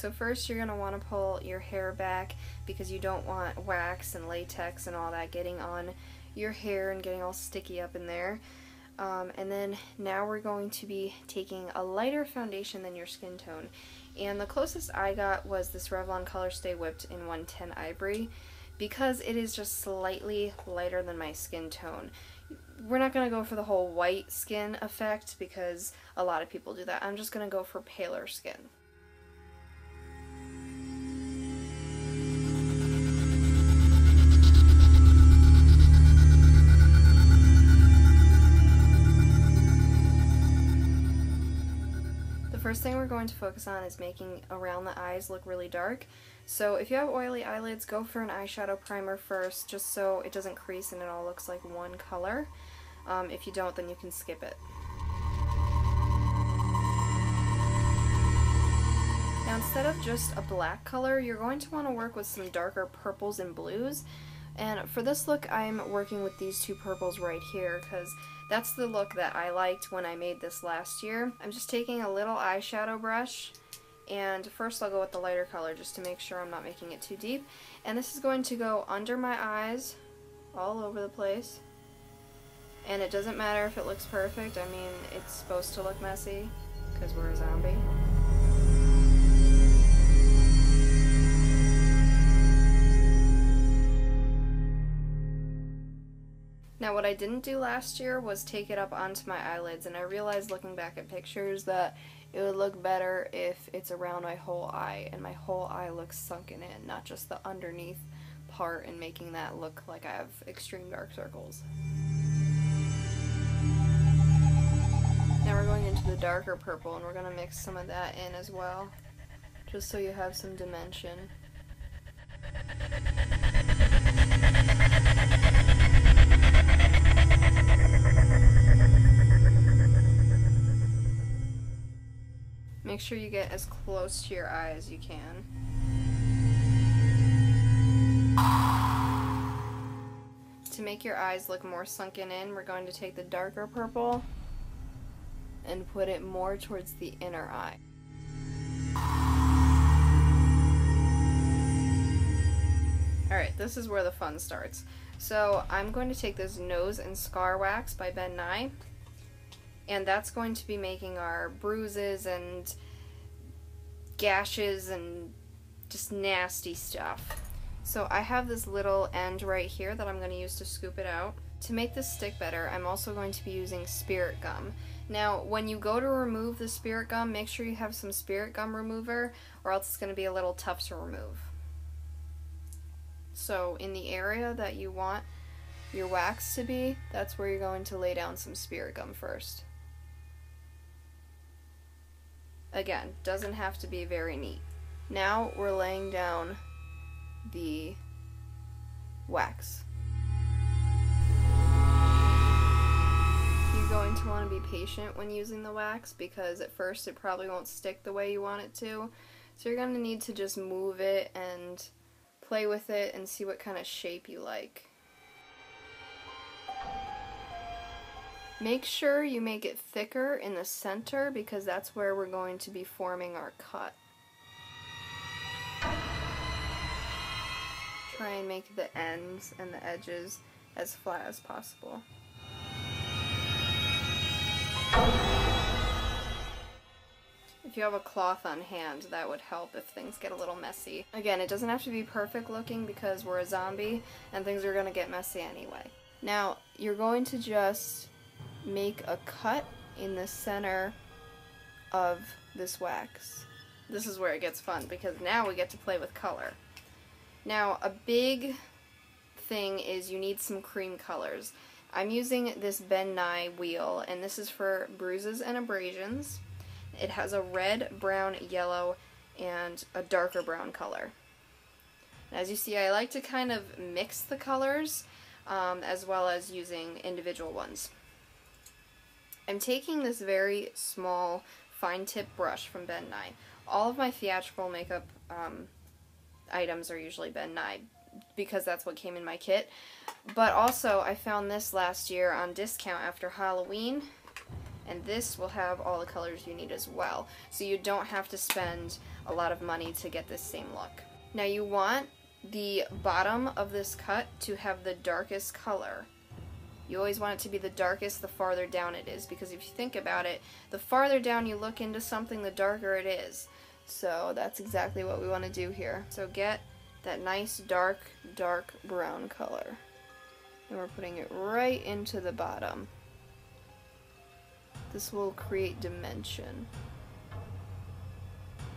So first you're going to want to pull your hair back because you don't want wax and latex and all that getting on your hair and getting all sticky up in there. And then now we're going to be taking a lighter foundation than your skin tone. And the closest I got was this Revlon Color Stay Whipped in 110 Ivory because it is just slightly lighter than my skin tone. We're not going to go for the whole white skin effect because a lot of people do that. I'm just going to go for paler skin. The first thing we're going to focus on is making around the eyes look really dark. So if you have oily eyelids, go for an eyeshadow primer first, just so it doesn't crease and it all looks like one color. If you don't, then you can skip it. Now instead of just a black color, you're going to want to work with some darker purples and blues. And for this look, I'm working with these two purples right here because that's the look that I liked when I made this last year. I'm just taking a little eyeshadow brush, and first I'll go with the lighter color just to make sure I'm not making it too deep. And this is going to go under my eyes, all over the place. And it doesn't matter if it looks perfect. I mean, it's supposed to look messy because we're a zombie. Now what I didn't do last year was take it up onto my eyelids, and I realized looking back at pictures that it would look better if it's around my whole eye, and my whole eye looks sunken in, not just the underneath part, and making that look like I have extreme dark circles. Now we're going into the darker purple, and we're going to mix some of that in as well, just so you have some dimension. Make sure you get as close to your eye as you can. To make your eyes look more sunken in, we're going to take the darker purple and put it more towards the inner eye. Alright, this is where the fun starts. So I'm going to take this Nose and Scar Wax by Ben Nye, and that's going to be making our bruises and gashes and just nasty stuff. So I have this little end right here that I'm going to use to scoop it out. To make this stick better, I'm also going to be using spirit gum. Now, when you go to remove the spirit gum, make sure you have some spirit gum remover, or else it's going to be a little tough to remove. So in the area that you want your wax to be, that's where you're going to lay down some spirit gum first. Again, doesn't have to be very neat. Now we're laying down the wax. You're going to want to be patient when using the wax because at first it probably won't stick the way you want it to. So you're going to need to just move it and play with it and see what kind of shape you like. Make sure you make it thicker in the center because that's where we're going to be forming our cut. Try and make the ends and the edges as flat as possible. If you have a cloth on hand, that would help if things get a little messy. Again, it doesn't have to be perfect looking because we're a zombie and things are going to get messy anyway. Now, you're going to just make a cut in the center of this wax. This is where it gets fun because now we get to play with color. Now, a big thing is you need some cream colors. I'm using this Ben Nye wheel, and this is for bruises and abrasions. It has a red, brown, yellow, and a darker brown color. As you see, I like to kind of mix the colors as well as using individual ones. I'm taking this very small fine tip brush from Ben Nye. All of my theatrical makeup items are usually Ben Nye because that's what came in my kit. But also I found this last year on discount after Halloween, and this will have all the colors you need as well. So you don't have to spend a lot of money to get this same look. Now you want the bottom of this cut to have the darkest color. You always want it to be the darkest the farther down it is, because if you think about it, the farther down you look into something, the darker it is. So that's exactly what we want to do here. So get that nice dark brown color. And we're putting it right into the bottom. This will create dimension.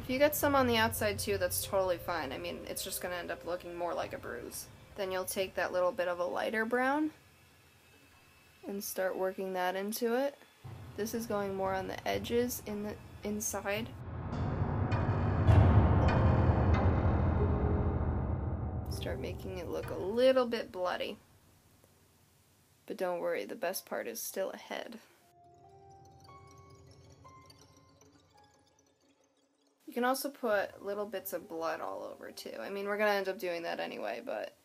If you get some on the outside too, that's totally fine. I mean, it's just going to end up looking more like a bruise. Then you'll take that little bit of a lighter brown and start working that into it. This is going more on the edges in the inside. Start making it look a little bit bloody. But don't worry, the best part is still ahead. You can also put little bits of blood all over too. I mean, we're going to end up doing that anyway, but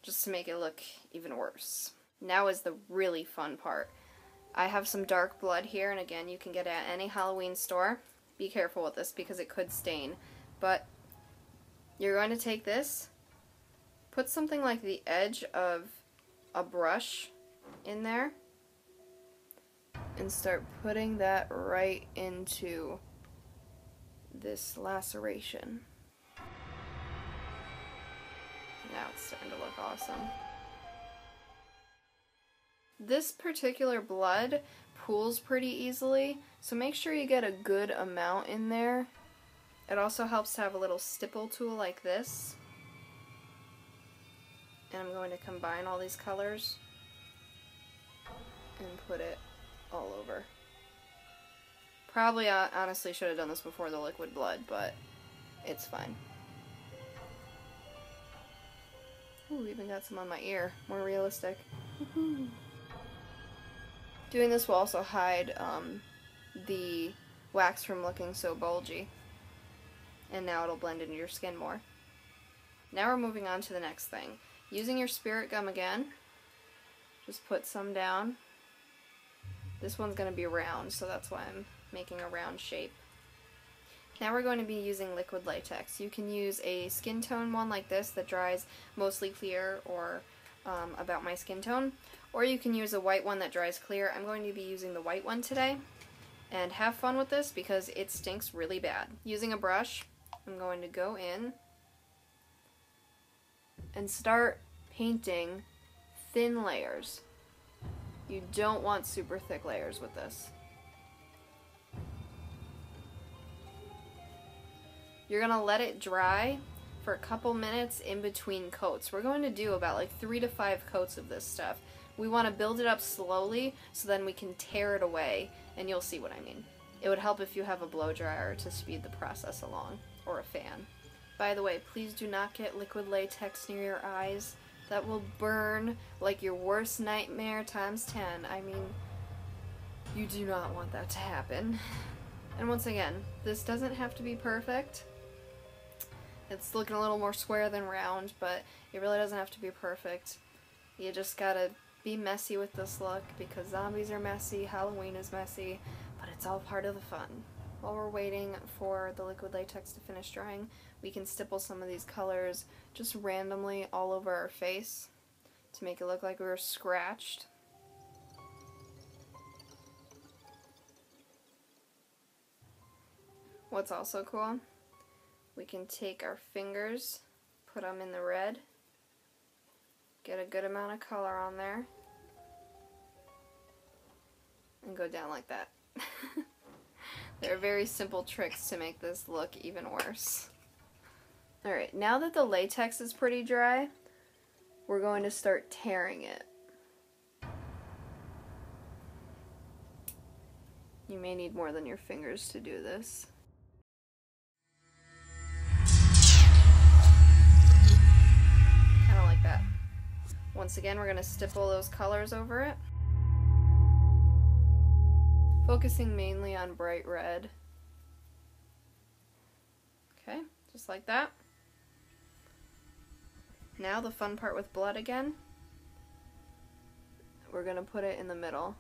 just to make it look even worse. Now is the really fun part. I have some dark blood here, and again, you can get it at any Halloween store. Be careful with this because it could stain. But you're going to take this, put something like the edge of a brush in there, and start putting that right into this laceration. Now it's starting to look awesome. This particular blood pools pretty easily, so make sure you get a good amount in there. It also helps to have a little stipple tool like this. And I'm going to combine all these colors and put it all over. Probably, honestly, should have done this before the liquid blood, but it's fine. Ooh, even got some on my ear. More realistic. Woohoo! Doing this will also hide the wax from looking so bulgy. And now it'll blend into your skin more. Now we're moving on to the next thing. Using your spirit gum again, just put some down. This one's going to be round, so that's why I'm making a round shape. Now we're going to be using liquid latex. You can use a skin tone one like this that dries mostly clear or about my skin tone, or you can use a white one that dries clear. I'm going to be using the white one today, and have fun with this because it stinks really bad. Using a brush, I'm going to go in and start painting thin layers. You don't want super thick layers with this. You're going to let it dry for a couple minutes in between coats. We're going to do about like 3 to 5 coats of this stuff. We want to build it up slowly so then we can tear it away, and you'll see what I mean. It would help if you have a blow dryer to speed the process along, or a fan. By the way, please do not get liquid latex near your eyes. That will burn like your worst nightmare times 10. I mean, you do not want that to happen. And once again, this doesn't have to be perfect. It's looking a little more square than round, but it really doesn't have to be perfect. You just gotta be messy with this look because zombies are messy, Halloween is messy, but it's all part of the fun. While we're waiting for the liquid latex to finish drying, we can stipple some of these colors just randomly all over our face to make it look like we were scratched. What's also cool, we can take our fingers, put them in the red, get a good amount of color on there, and go down like that. There are very simple tricks to make this look even worse. Alright, now that the latex is pretty dry, we're going to start tearing it. You may need more than your fingers to do this. I don't like that. Once again, we're going to stipple those colors over it. Focusing mainly on bright red. Okay, just like that. Now the fun part with blood again. We're going to put it in the middle.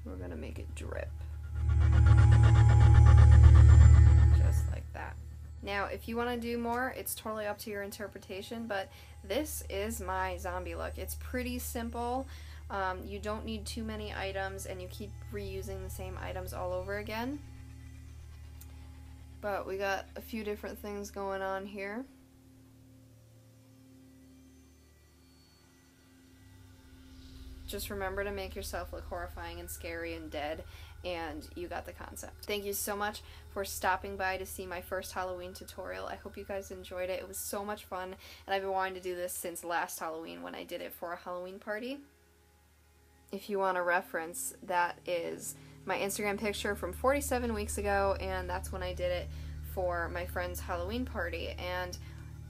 We're gonna make it drip. Just like that. Now, if you want to do more, it's totally up to your interpretation, but this is my zombie look. It's pretty simple. You don't need too many items, and you keep reusing the same items all over again. But we got a few different things going on here. Just remember to make yourself look horrifying and scary and dead, and you got the concept. Thank you so much for stopping by to see my first Halloween tutorial. I hope you guys enjoyed it. It was so much fun, and I've been wanting to do this since last Halloween when I did it for a Halloween party. If you want a reference, that is my Instagram picture from 47 weeks ago, and that's when I did it for my friend's Halloween party, and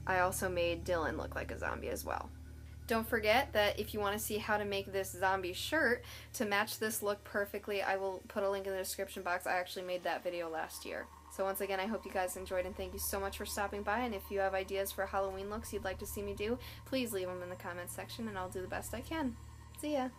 I also made Dylan look like a zombie as well. Don't forget that if you want to see how to make this zombie shirt to match this look perfectly, I will put a link in the description box. I actually made that video last year. So once again, I hope you guys enjoyed, and thank you so much for stopping by, and if you have ideas for Halloween looks you'd like to see me do, please leave them in the comments section and I'll do the best I can. See ya!